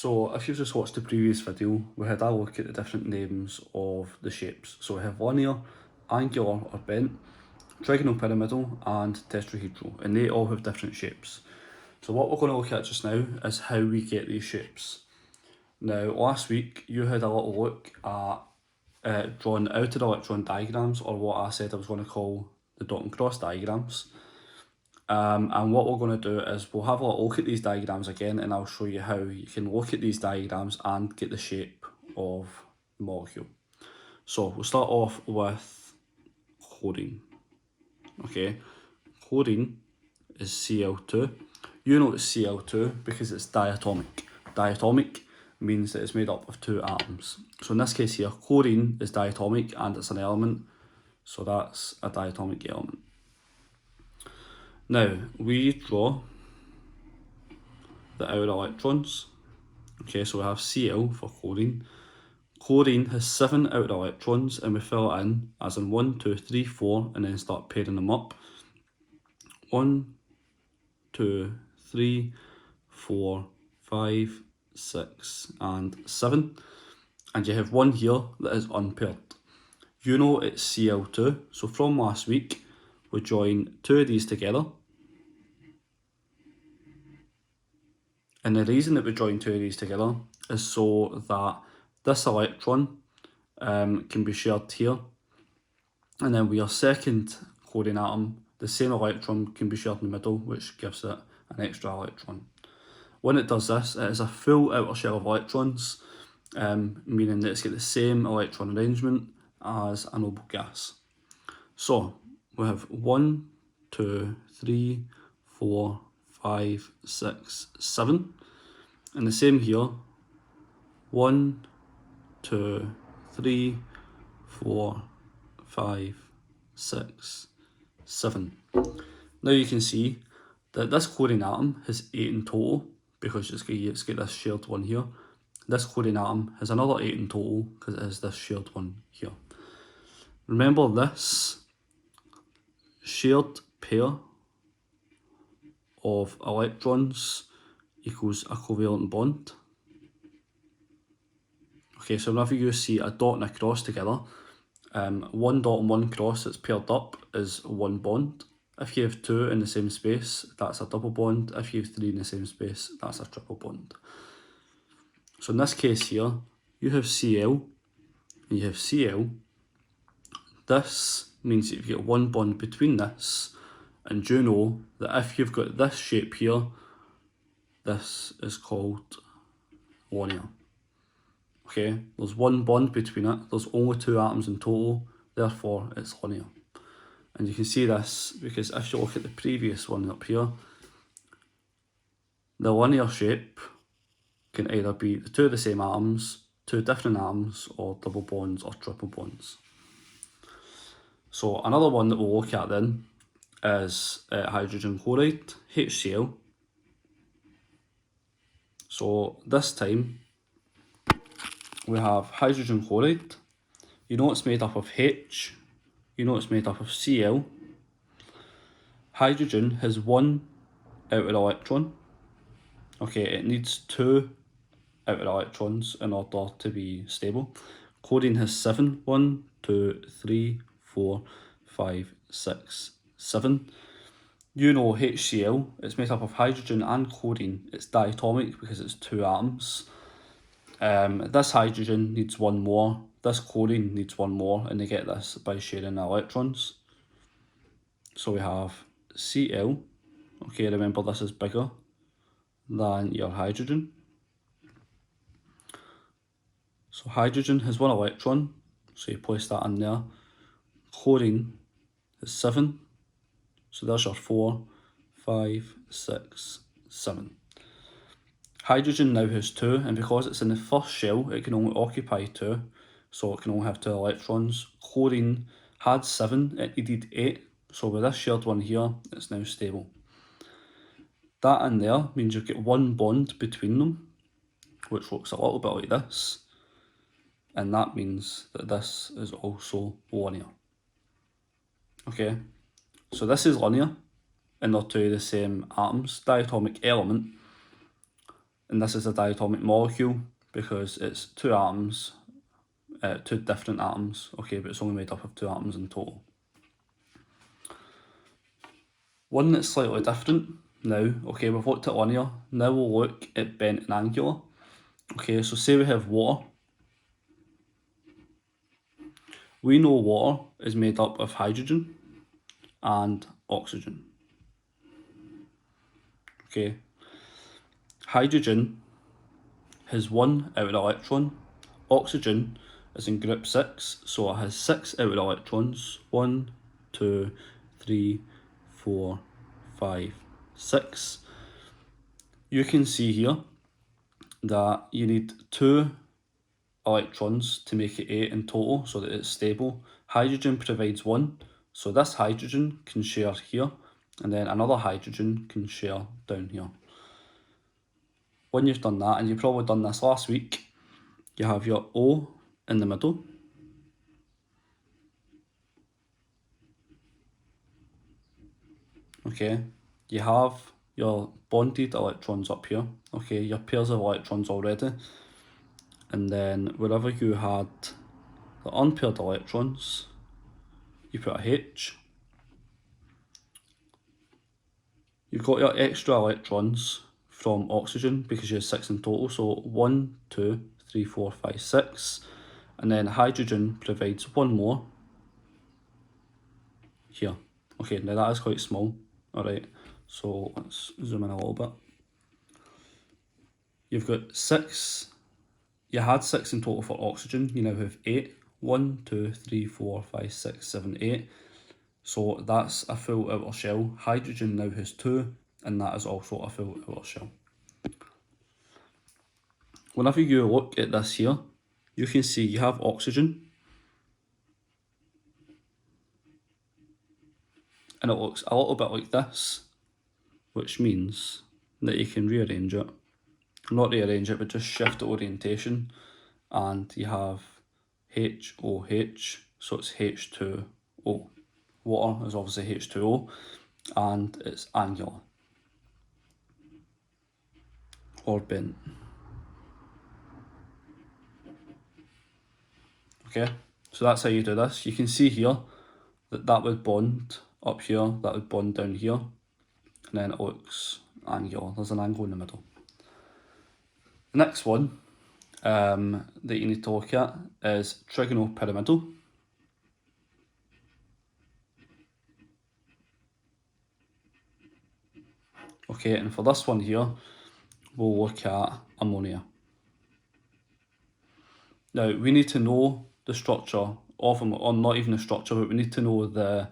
So if you've just watched the previous video, we had a look at the different names of the shapes. So we have linear, angular or bent, trigonal pyramidal and tetrahedral, and they all have different shapes. So what we're going to look at just now is how we get these shapes. Now last week you had a little look at drawing outer electron diagrams, or what I said I was going to call the dot and cross diagrams. And what we're going to do is we'll have a little look at these diagrams again, and I'll show you how you can look at these diagrams and get the shape of the molecule. So we'll start off with chlorine. Okay, chlorine is Cl2. You know it's Cl2 because it's diatomic. Diatomic means that it's made up of two atoms. So in this case here, chlorine is diatomic and it's an element, so that's a diatomic element. Now, we draw the outer electrons. Okay, so we have Cl for chlorine. Chlorine has 7 outer electrons and we fill it in as in 1, 2, 3, 4 and then start pairing them up. 1, 2, 3, 4, 5, 6 and 7. And you have one here that is unpaired. You know it's Cl2, so from last week we join two of these together. And the reason that we join two of these together is so that this electron can be shared here. And then with your second chlorine atom, the same electron can be shared in the middle, which gives it an extra electron. When it does this, it is a full outer shell of electrons, meaning that it's got the same electron arrangement as a noble gas. So we have 1, 2, 3, 4, 5, 6, 7. And the same here. 1, 2, 3, 4, 5, 6, 7. Now you can see that this chlorine atom has 8 in total because it's got this shared one here. This chlorine atom has another 8 in total because it has this shared one here. Remember, this shared pair of electrons equals a covalent bond. Okay, so whenever you see a dot and a cross together, one dot and one cross that's paired up is one bond. If you have two in the same space, that's a double bond. If you have three in the same space, that's a triple bond. So in this case here, you have Cl and you have Cl. This means that you've got one bond between this, and you know that if you've got this shape here, this is called linear. Okay, there's one bond between it, there's only two atoms in total, therefore it's linear. And you can see this because if you look at the previous one up here, the linear shape can either be the two of the same atoms, two different atoms, or double bonds or triple bonds. So another one that we'll look at then is hydrogen chloride, HCl. So this time we have hydrogen chloride. You know it's made up of H, you know it's made up of Cl. Hydrogen has one outer electron. Okay, it needs two outer electrons in order to be stable. Chlorine has 7, 1, 2, 3, 4, 5, 6, 7. You know HCl, it's made up of hydrogen and chlorine. It's diatomic because it's two atoms. This hydrogen needs one more, this chlorine needs one more, and they get this by sharing electrons. So we have Cl, okay, remember this is bigger than your hydrogen. So hydrogen has one electron, so you place that in there. Chlorine is 7, so there's your 4, 5, 6, 7. Hydrogen now has 2, and because it's in the first shell, it can only occupy 2, so it can only have 2 electrons. Chlorine had 7, it needed 8, so with this shared one here, it's now stable. That in there means you've got one bond between them, which looks a little bit like this, and that means that this is also linear. Okay, so this is linear, and they're two of the same atoms, diatomic element. and this is a diatomic molecule because it's two atoms, two different atoms, okay, but it's only made up of two atoms in total. One that's slightly different now, okay, we've looked at linear, now we'll look at bent and angular. Okay, so say we have water. We know water is made up of hydrogen and oxygen. Okay, hydrogen has one outer electron. Oxygen is in group 6, so it has 6 outer electrons. 1, 2, 3, 4, 5, 6. You can see here that you need 2 electrons to make it 8 in total so that it's stable. Hydrogen provides 1, so this hydrogen can share here, and then another hydrogen can share down here. When you've done that, and you've probably done this last week, you have your O in the middle. Okay, you have your bonded electrons up here. Okay, your pairs of electrons already. And then wherever you had the unpaired electrons, you put a H. You've got your extra electrons from oxygen because you have 6 in total. So 1, 2, 3, 4, 5, 6. And then hydrogen provides 1 more here. Okay, now that is quite small. Alright, so let's zoom in a little bit. You've got 6. You had 6 in total for oxygen. You now have 8. 1, 2, 3, 4, 5, 6, 7, 8. So that's a full outer shell. Hydrogen now has 2, and that is also a full outer shell. Whenever you look at this here, you can see you have oxygen, and it looks a little bit like this, which means that you can rearrange it. Not rearrange it, but just shift the orientation, and you have HOH, so it's H2O. Water is obviously H2O, and it's angular or bent. Okay, so that's how you do this. You can see here that that would bond up here, that would bond down here, and then it looks angular. There's an angle in the middle. The next one that you need to look at is trigonopyramidal. Okay, and for this one here, we'll look at ammonia. Now, we need to know the structure of them, or not even the structure, but we need to know the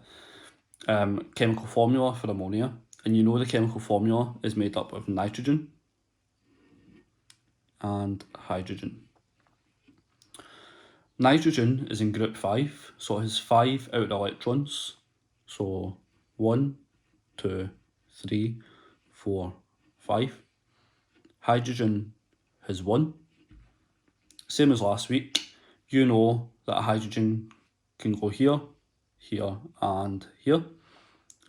chemical formula for ammonia. And you know the chemical formula is made up of nitrogen and hydrogen. Nitrogen is in group 5, so it has 5 outer electrons. So 1, 2, 3, 4, 5. Hydrogen has 1. Same as last week, you know that a hydrogen can go here, here, and here.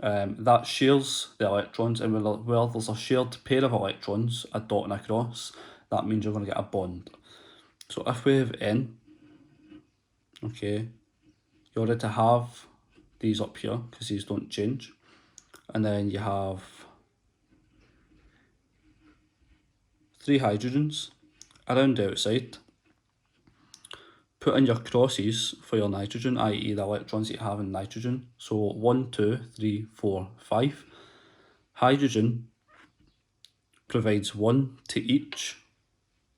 That shares the electrons, and where there's a shared pair of electrons, a dot and a cross, that means you're going to get a bond. So if we have N, okay, you already have these up here because these don't change, and then you have 3 hydrogens around the outside. Put in your crosses for your nitrogen, i.e. the electrons that you have in nitrogen. So 1, 2, 3, 4, 5. Hydrogen provides 1 to each.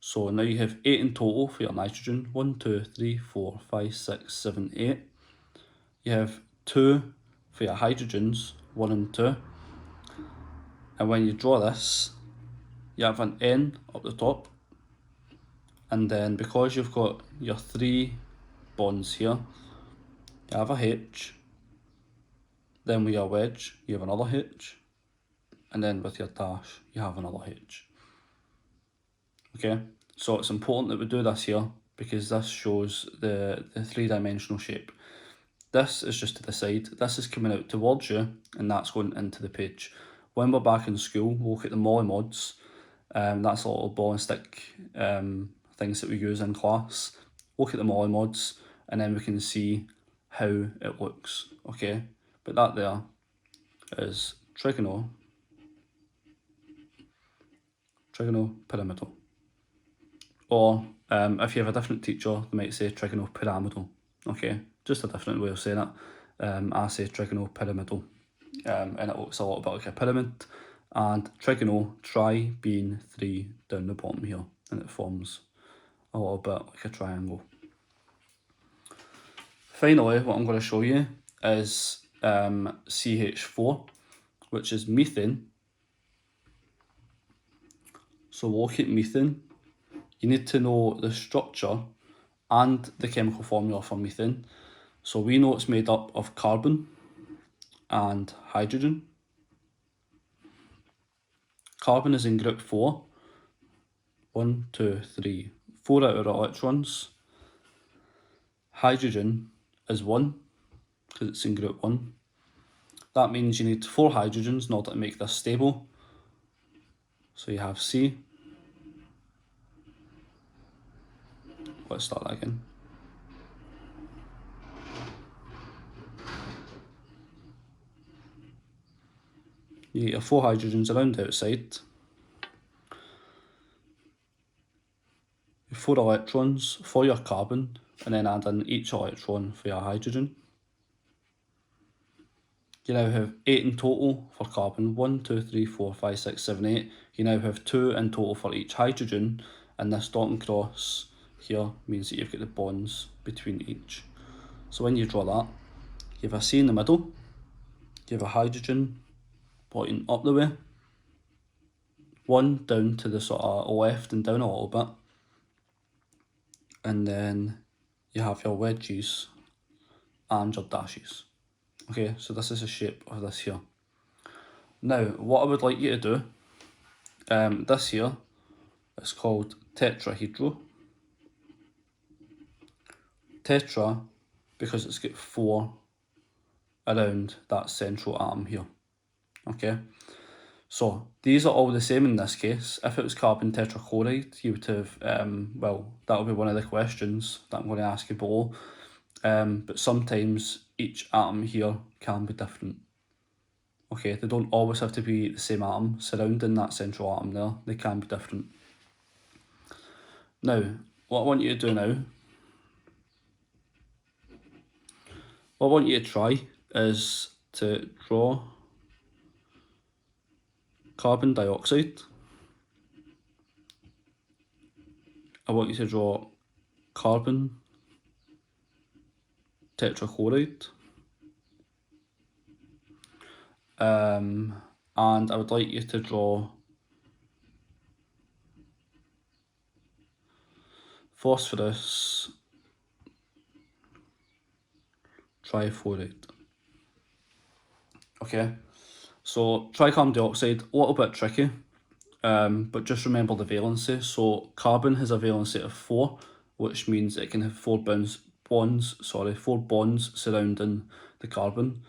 So now you have 8 in total for your nitrogen. 1, 2, 3, 4, 5, 6, 7, 8. You have 2 for your hydrogens, 1 and 2. And when you draw this, you have an N up the top. And then because you've got your 3 bonds here, you have a H. Then with your wedge, you have another H. And then with your dash, you have another H. Okay, so it's important that we do this here because this shows the 3-dimensional shape. This is just to the side, this is coming out towards you, and that's going into the page. When we're back in school, we'll look at the mods, That's a little ball and stick things that we use in class. Look at the mods, and then we can see how it looks, okay? But that there is trigonopyramidal. Or if you have a different teacher, they might say trigonopyramidal, okay? Just a different way of saying it. I say trigonopyramidal, and it looks a little bit like a pyramid. And tri being 3 down the bottom here, and it forms a little bit like a triangle. Finally, what I'm going to show you is CH4, which is methane. So look at methane. You need to know the structure and the chemical formula for methane. So we know it's made up of carbon and hydrogen. Carbon is in group 4. 1, 2, 3, 4 out of electrons. Hydrogen is 1, because it's in group 1. That means you need 4 hydrogens in order to make this stable. So you have C. Let's start that again. You get your 4 hydrogens around the outside. Your 4 electrons for your carbon, and then add in each electron for your hydrogen. You now have 8 in total for carbon, 1, 2, 3, 4, 5, 6, 7, 8. You now have 2 in total for each hydrogen, and this dot and cross here means that you've got the bonds between each. So when you draw that, you have a C in the middle, you have a hydrogen pointing up the way, 1 down to the sort of left and down a little bit, and then you have your wedges and your dashes. Okay, so this is the shape of this here. Now, what I would like you to do, this here is called tetrahedral. Tetra, because it's got 4 around that central atom here. Okay, so these are all the same in this case. If it was carbon tetrachloride, you would have, well, that will be one of the questions that I'm going to ask you below. But sometimes each atom here can be different. Okay, they don't always have to be the same atom surrounding that central atom there. They can be different. Now, what I want you to do now, what I want you to try is to draw carbon dioxide. I want you to draw carbon tetrachloride. And I would like you to draw phosphorus trifluoride. Okay, so tricarbon dioxide, a little bit tricky, but just remember the valency. So carbon has a valency of 4, which means it can have 4 bonds surrounding the carbon.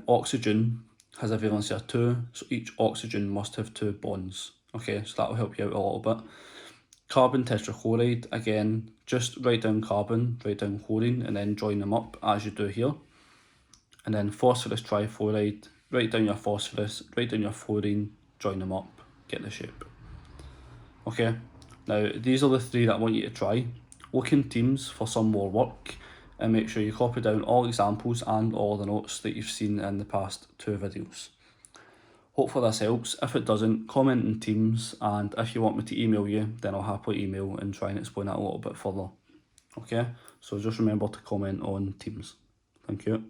Oxygen has a valency of 2, so each oxygen must have 2 bonds. Okay, so that will help you out a little bit. Carbon tetrachloride, again, just write down carbon, write down chlorine, and then join them up as you do here. And then phosphorus trifluoride, write down your phosphorus, write down your fluorine, join them up, get the shape. Okay, now these are the 3 that I want you to try. Look in Teams for some more work, and make sure you copy down all examples and all the notes that you've seen in the past 2 videos. Hopefully this helps. If it doesn't, comment in Teams, and if you want me to email you, then I'll happily email and try and explain it a little bit further. Okay, so just remember to comment on Teams. Thank you.